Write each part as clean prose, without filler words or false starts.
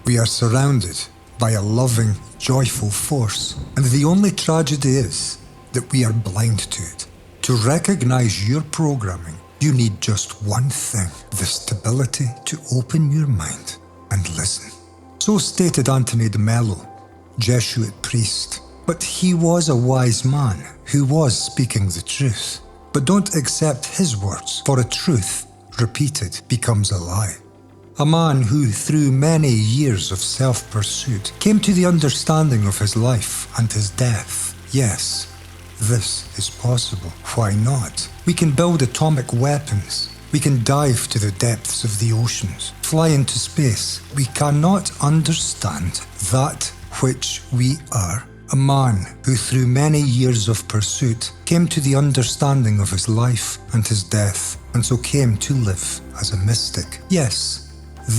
We are surrounded by a loving, joyful force, and the only tragedy is that we are blind to it. To recognize your programming, you need just one thing: the stability to open your mind and listen. So stated Anthony de Mello, Jesuit priest. But he was a wise man who was speaking the truth. But don't accept his words, for a truth repeated becomes a lie. A man who, through many years of self-pursuit, came to the understanding of his life and his death. Yes, this is possible. Why not? We can build atomic weapons. We can dive to the depths of the oceans, fly into space. We cannot understand that which we are. A man who, through many years of pursuit, came to the understanding of his life and his death, and so came to live as a mystic. Yes,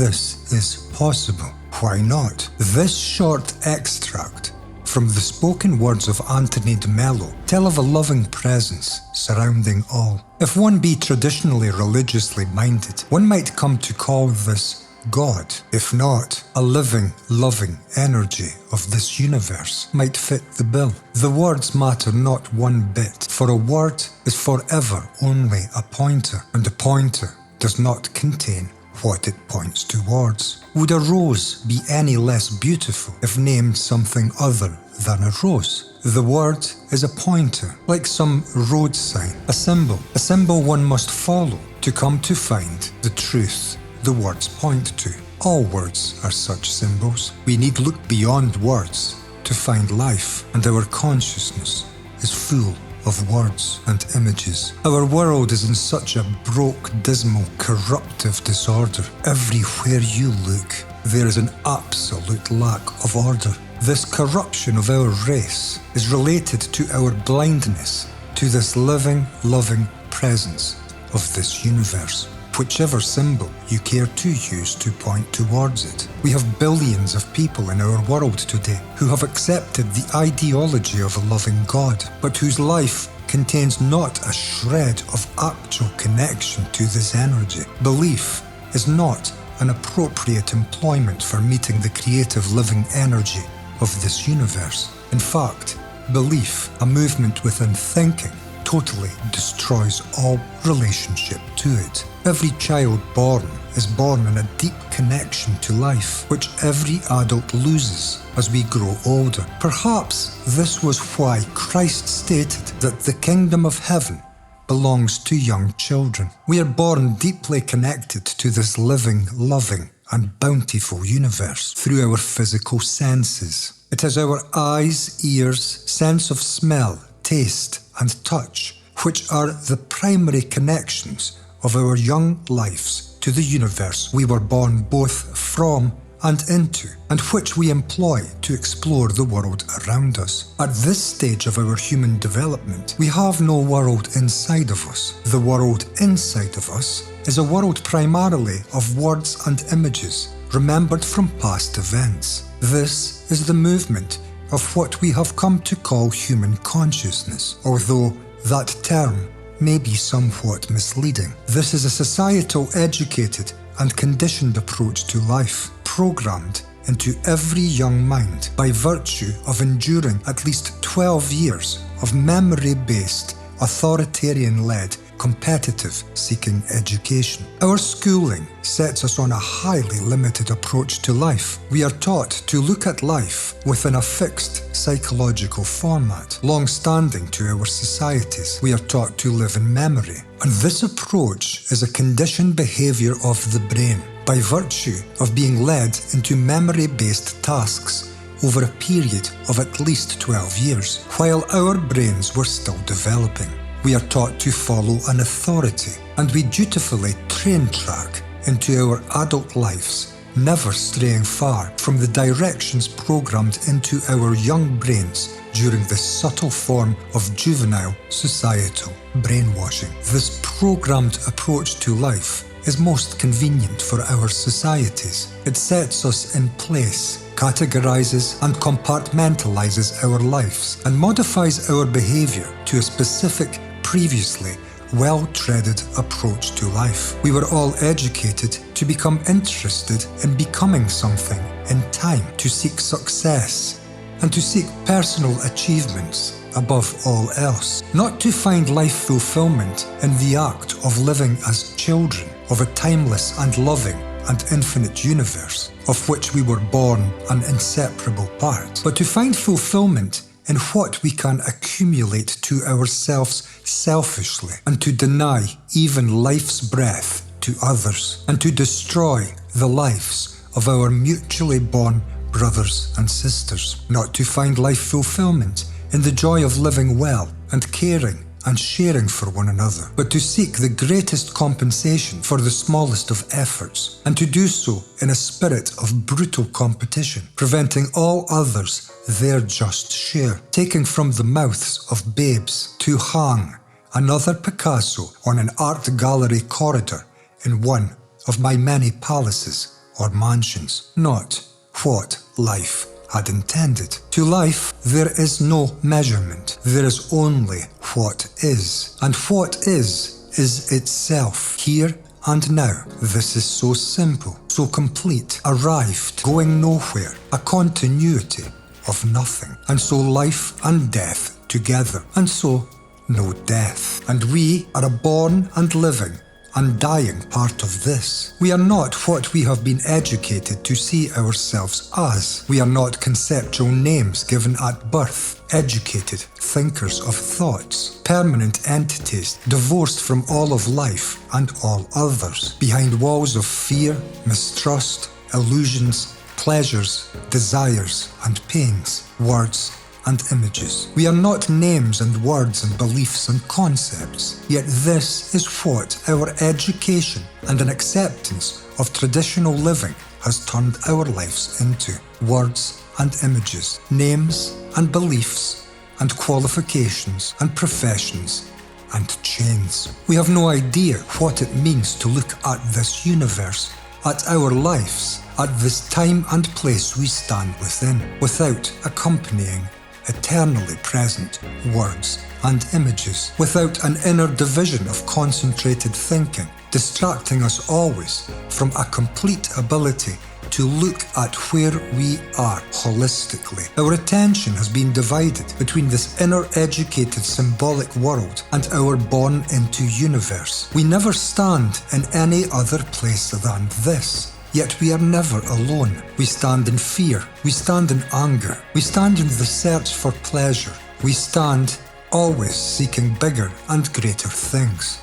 this is possible. Why not? This short extract from the spoken words of Anthony de Mello tell of a loving presence surrounding all. If one be traditionally religiously minded, one might come to call this God. If not, a living, loving energy of this universe might fit the bill. The words matter not one bit, for a word is forever only a pointer, and a pointer does not contain what it points towards. Would a rose be any less beautiful if named something other than a rose? The word is a pointer, like some road sign, a symbol one must follow to come to find the truth the words point to. All words are such symbols. We need look beyond words to find life, and our consciousness is full of words and images. Our world is in such a broke, dismal, corruptive disorder. Everywhere you look, there is an absolute lack of order. This corruption of our race is related to our blindness to this living, loving presence of this universe. Whichever symbol you care to use to point towards it. We have billions of people in our world today who have accepted the ideology of a loving God, but whose life contains not a shred of actual connection to this energy. Belief is not an appropriate employment for meeting the creative living energy of this universe. In fact, belief, a movement within thinking, totally destroys all relationship to it. Every child born is born in a deep connection to life, which every adult loses as we grow older. Perhaps this was why Christ stated that the kingdom of heaven belongs to young children. We are born deeply connected to this living, loving, and bountiful universe through our physical senses. It is our eyes, ears, sense of smell, taste, and touch, which are the primary connections of our young lives to the universe we were born both from and into, and which we employ to explore the world around us. At this stage of our human development, we have no world inside of us. The world inside of us is a world primarily of words and images remembered from past events. This is the movement of what we have come to call human consciousness, although that term may be somewhat misleading. This is a societal, educated, and conditioned approach to life, programmed into every young mind by virtue of enduring at least 12 years of memory-based, authoritarian-led, competitive-seeking education. Our schooling sets us on a highly limited approach to life. We are taught to look at life within a fixed psychological format, long-standing to our societies. We are taught to live in memory, and this approach is a conditioned behavior of the brain by virtue of being led into memory-based tasks over a period of at least 12 years, while our brains were still developing. We are taught to follow an authority, and we dutifully train track into our adult lives, never straying far from the directions programmed into our young brains during this subtle form of juvenile societal brainwashing. This programmed approach to life is most convenient for our societies. It sets us in place, categorizes and compartmentalizes our lives, and modifies our behavior to a specific, previously well-treaded approach to life. We were all educated to become interested in becoming something in time to seek success and to seek personal achievements above all else, not to find life fulfillment in the act of living as children of a timeless and loving and infinite universe, of which we were born an inseparable part, but to find fulfillment in what we can accumulate to ourselves selfishly, and to deny even life's breath to others, and to destroy the lives of our mutually born brothers and sisters, not to find life fulfillment in the joy of living well and caring and sharing for one another, but to seek the greatest compensation for the smallest of efforts, and to do so in a spirit of brutal competition, preventing all others their just share, taking from the mouths of babes to hang another Picasso on an art gallery corridor in one of my many palaces or mansions, not what life had intended. To life there is no measurement, there is only what is, and what is itself, here and now. This is so simple, so complete, arrived, going nowhere, a continuity of nothing, and so life and death together, and so no death. And we are a born and living and dying part of this. We are not what we have been educated to see ourselves as. We are not conceptual names given at birth, educated thinkers of thoughts, permanent entities divorced from all of life and all others, behind walls of fear, mistrust, illusions, pleasures, desires and pains, words and images. We are not names and words and beliefs and concepts, yet this is what our education and an acceptance of traditional living has turned our lives into. Words and images, names and beliefs and qualifications and professions and chains. We have no idea what it means to look at this universe, at our lives, at this time and place we stand within, without accompanying eternally present words and images, without an inner division of concentrated thinking, distracting us always from a complete ability to look at where we are holistically. Our attention has been divided between this inner educated symbolic world and our born into universe. We never stand in any other place than this. Yet we are never alone. We stand in fear, we stand in anger, we stand in the search for pleasure, we stand always seeking bigger and greater things.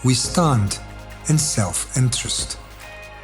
We stand in self-interest.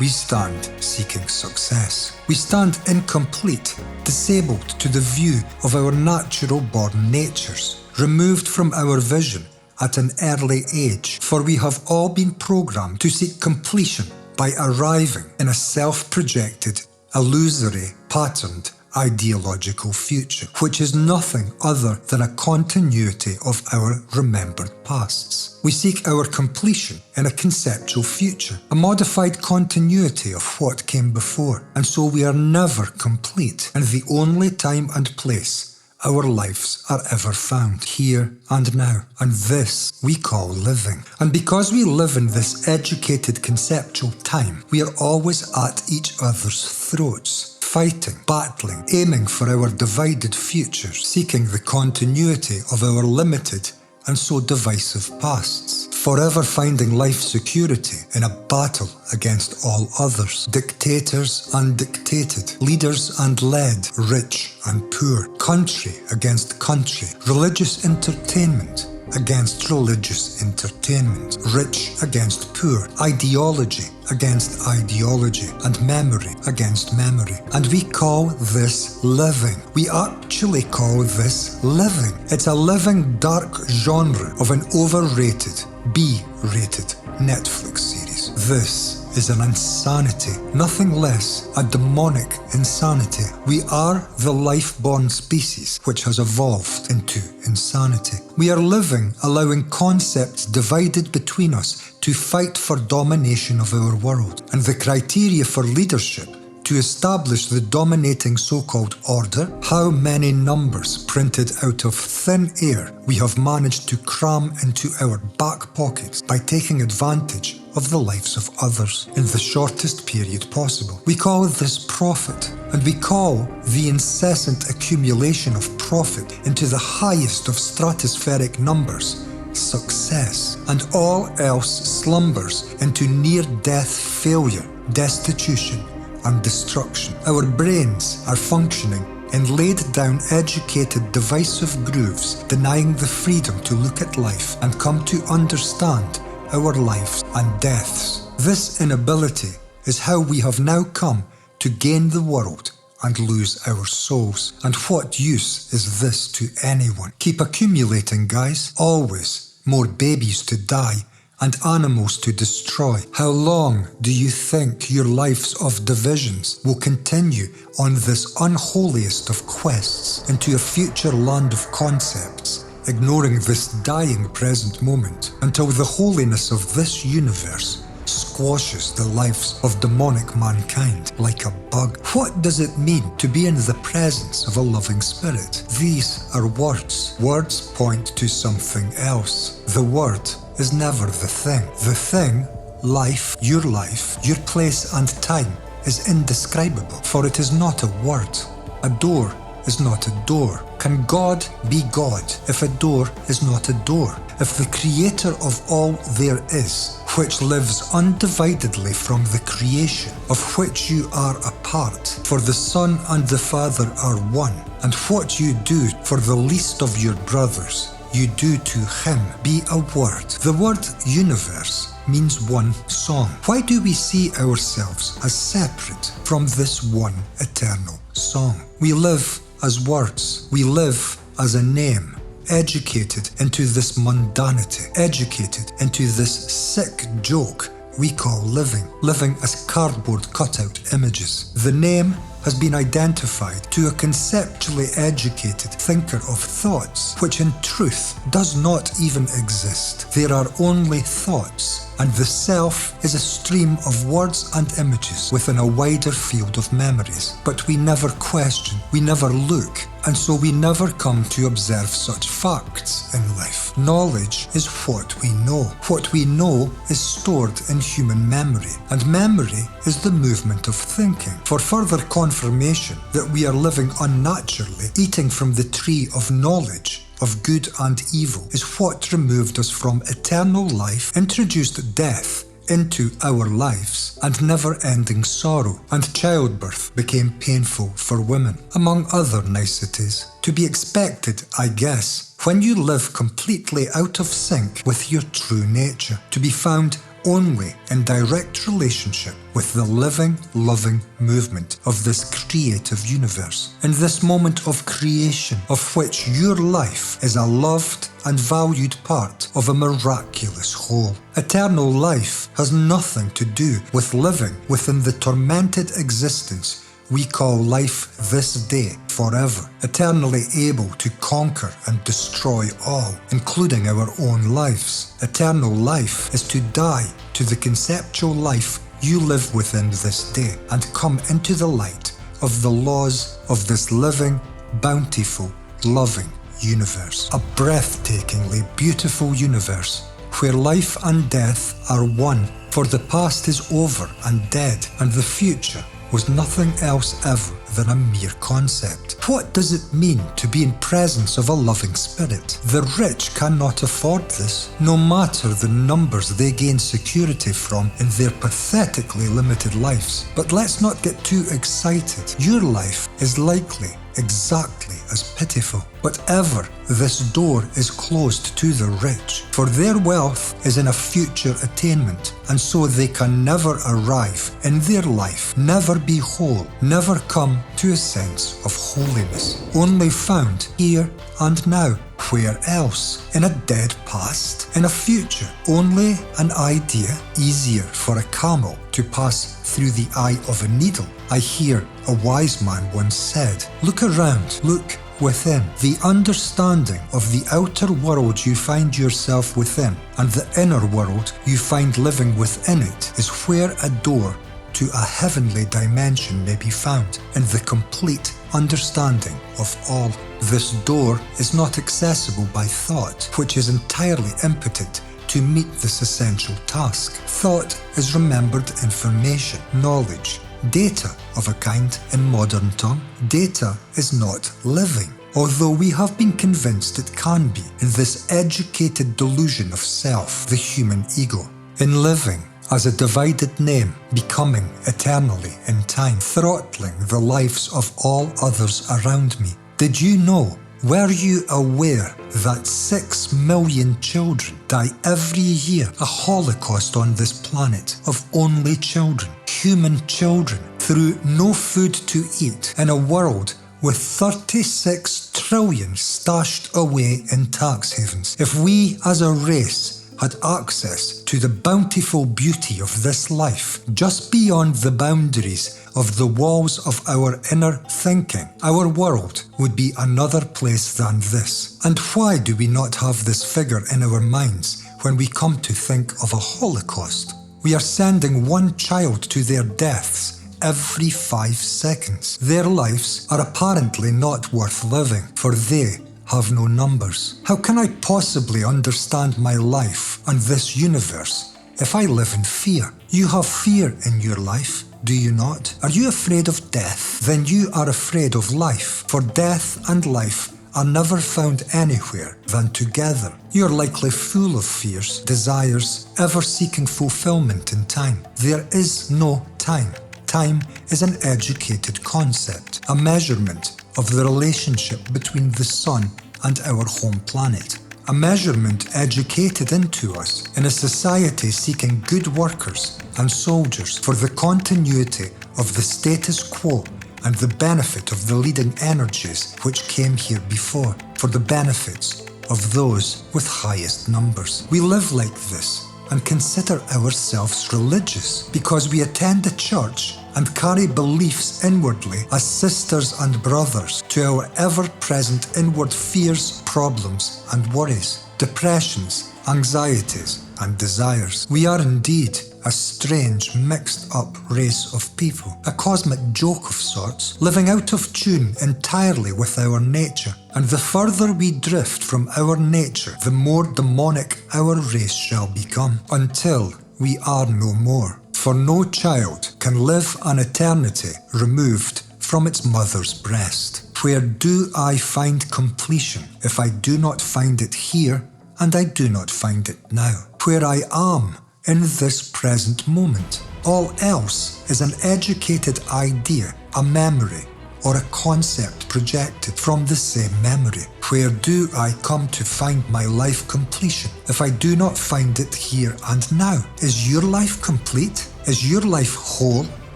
We stand seeking success. We stand incomplete, disabled to the view of our natural born natures, removed from our vision at an early age, for we have all been programmed to seek completion by arriving in a self-projected, illusory, patterned, ideological future, which is nothing other than a continuity of our remembered pasts. We seek our completion in a conceptual future, a modified continuity of what came before, and so we are never complete, and the only time and place our lives are ever found, here and now, and this we call living. And because we live in this educated conceptual time, we are always at each other's throats, fighting, battling, aiming for our divided futures, seeking the continuity of our limited and so divisive pasts, forever finding life security in a battle against all others, dictators and dictated, leaders and led, rich and poor, country against country, religious entertainment against religious entertainment, rich against poor, ideology against ideology, and memory against memory. And we call this living. We actually call this living. It's a living dark genre of an overrated, B-rated Netflix series. This is an insanity, nothing less, a demonic insanity. We are the life-born species which has evolved into insanity. We are living, allowing concepts divided between us to fight for domination of our world, and the criteria for leadership to establish the dominating so-called order? How many numbers printed out of thin air we have managed to cram into our back pockets by taking advantage of the lives of others in the shortest period possible. We call this profit, and we call the incessant accumulation of profit into the highest of stratospheric numbers success, and all else slumbers into near-death failure, destitution, and destruction. Our brains are functioning in laid-down, educated, divisive grooves, denying the freedom to look at life and come to understand our lives and deaths. This inability is how we have now come to gain the world and lose our souls. And what use is this to anyone? Keep accumulating, guys. Always more babies to die and animals to destroy. How long do you think your lives of divisions will continue on this unholiest of quests into a future land of concepts, ignoring this dying present moment until the holiness of this universe squashes the lives of demonic mankind like a bug? What does it mean to be in the presence of a loving spirit? These are words. Words point to something else. The word is never the thing. The thing, life, your place and time is indescribable, for it is not a word. A door is not a door. Can God be God if a door is not a door? If the creator of all there is, which lives undividedly from the creation of which you are a part, for the Son and the Father are one, and what you do for the least of your brothers, you do to him, be a word. The word universe means one song. Why do we see ourselves as separate from this one eternal song? We live as words. We live as a name, educated into this mundanity, educated into this sick joke we call living as cardboard cutout images. The name has been identified to a conceptually educated thinker of thoughts, which in truth does not even exist. There are only thoughts, and the self is a stream of words and images within a wider field of memories. But we never question, we never look, and so we never come to observe such facts in life. Knowledge is what we know. What we know is stored in human memory, and memory is the movement of thinking. For further confirmation that we are living unnaturally, eating from the tree of knowledge of good and evil is what removed us from eternal life, introduced death into our lives, and never-ending sorrow, and childbirth became painful for women, among other niceties. To be expected, I guess, when you live completely out of sync with your true nature, to be found only in direct relationship with the living, loving movement of this creative universe. In this moment of creation, of which your life is a loved and valued part of a miraculous whole. Eternal life has nothing to do with living within the tormented existence we call life this day forever, eternally able to conquer and destroy all, including our own lives. Eternal life is to die to the conceptual life you live within this day and come into the light of the laws of this living, bountiful, loving universe. A breathtakingly beautiful universe where life and death are one, for the past is over and dead, and the future was nothing else ever than a mere concept. What does it mean to be in presence of a loving spirit? The rich cannot afford this, no matter the numbers they gain security from in their pathetically limited lives. But let's not get too excited. Your life is likely exactly as pitiful. But ever this door is closed to the rich, for their wealth is in a future attainment, and so they can never arrive in their life, never be whole, never come to a sense of holiness, only found here and now. Where else? In a dead past? In a future? Only an idea easier for a camel to pass through the eye of a needle. I hear a wise man once said, look around, look within. The understanding of the outer world you find yourself within and the inner world you find living within it is where a door to a heavenly dimension may be found in the complete understanding of all. This door is not accessible by thought, which is entirely impotent to meet this essential task. Thought is remembered information, knowledge, data of a kind in modern tongue. Data is not living, although we have been convinced it can be in this educated delusion of self, the human ego. In living, as a divided name, becoming eternally in time, throttling the lives of all others around me. Did you know? Were you aware that 6 million children die every year? A holocaust on this planet of only children, human children, through no food to eat in a world with 36 trillion stashed away in tax havens. If we as a race had access to the bountiful beauty of this life, just beyond the boundaries of the walls of our inner thinking, our world would be another place than this. And why do we not have this figure in our minds when we come to think of a holocaust? We are sending one child to their deaths every 5 seconds. Their lives are apparently not worth living, for they have no numbers. How can I possibly understand my life and this universe if I live in fear? You have fear in your life, do you not? Are you afraid of death? Then you are afraid of life, for death and life are never found anywhere than together. You are likely full of fears, desires, ever seeking fulfillment in time. There is no time. Time is an educated concept, a measurement of the relationship between the sun and our home planet. A measurement educated into us in a society seeking good workers and soldiers for the continuity of the status quo and the benefit of the leading energies which came here before, for the benefits of those with highest numbers. We live like this and consider ourselves religious because we attend a church and carry beliefs inwardly as sisters and brothers to our ever-present inward fears, problems and worries, depressions, anxieties and desires. We are indeed a strange, mixed-up race of people, a cosmic joke of sorts, living out of tune entirely with our nature. And the further we drift from our nature, the more demonic our race shall become, until we are no more. For no child can live an eternity removed from its mother's breast. Where do I find completion if I do not find it here and I do not find it now? Where I am in this present moment. All else is an educated idea, a memory, or a concept projected from the same memory. Where do I come to find my life completion if I do not find it here and now? Is your life complete? Is your life whole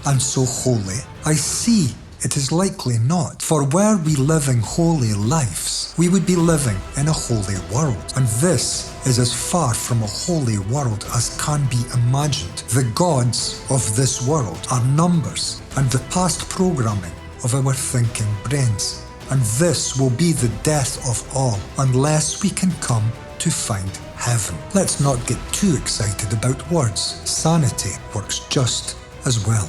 and so holy? I see it is likely not, for were we living holy lives, we would be living in a holy world, and this is as far from a holy world as can be imagined. The gods of this world are numbers and the past programming of our thinking brains, and this will be the death of all unless we can come to find heaven. Let's not get too excited about words. Sanity works just as well.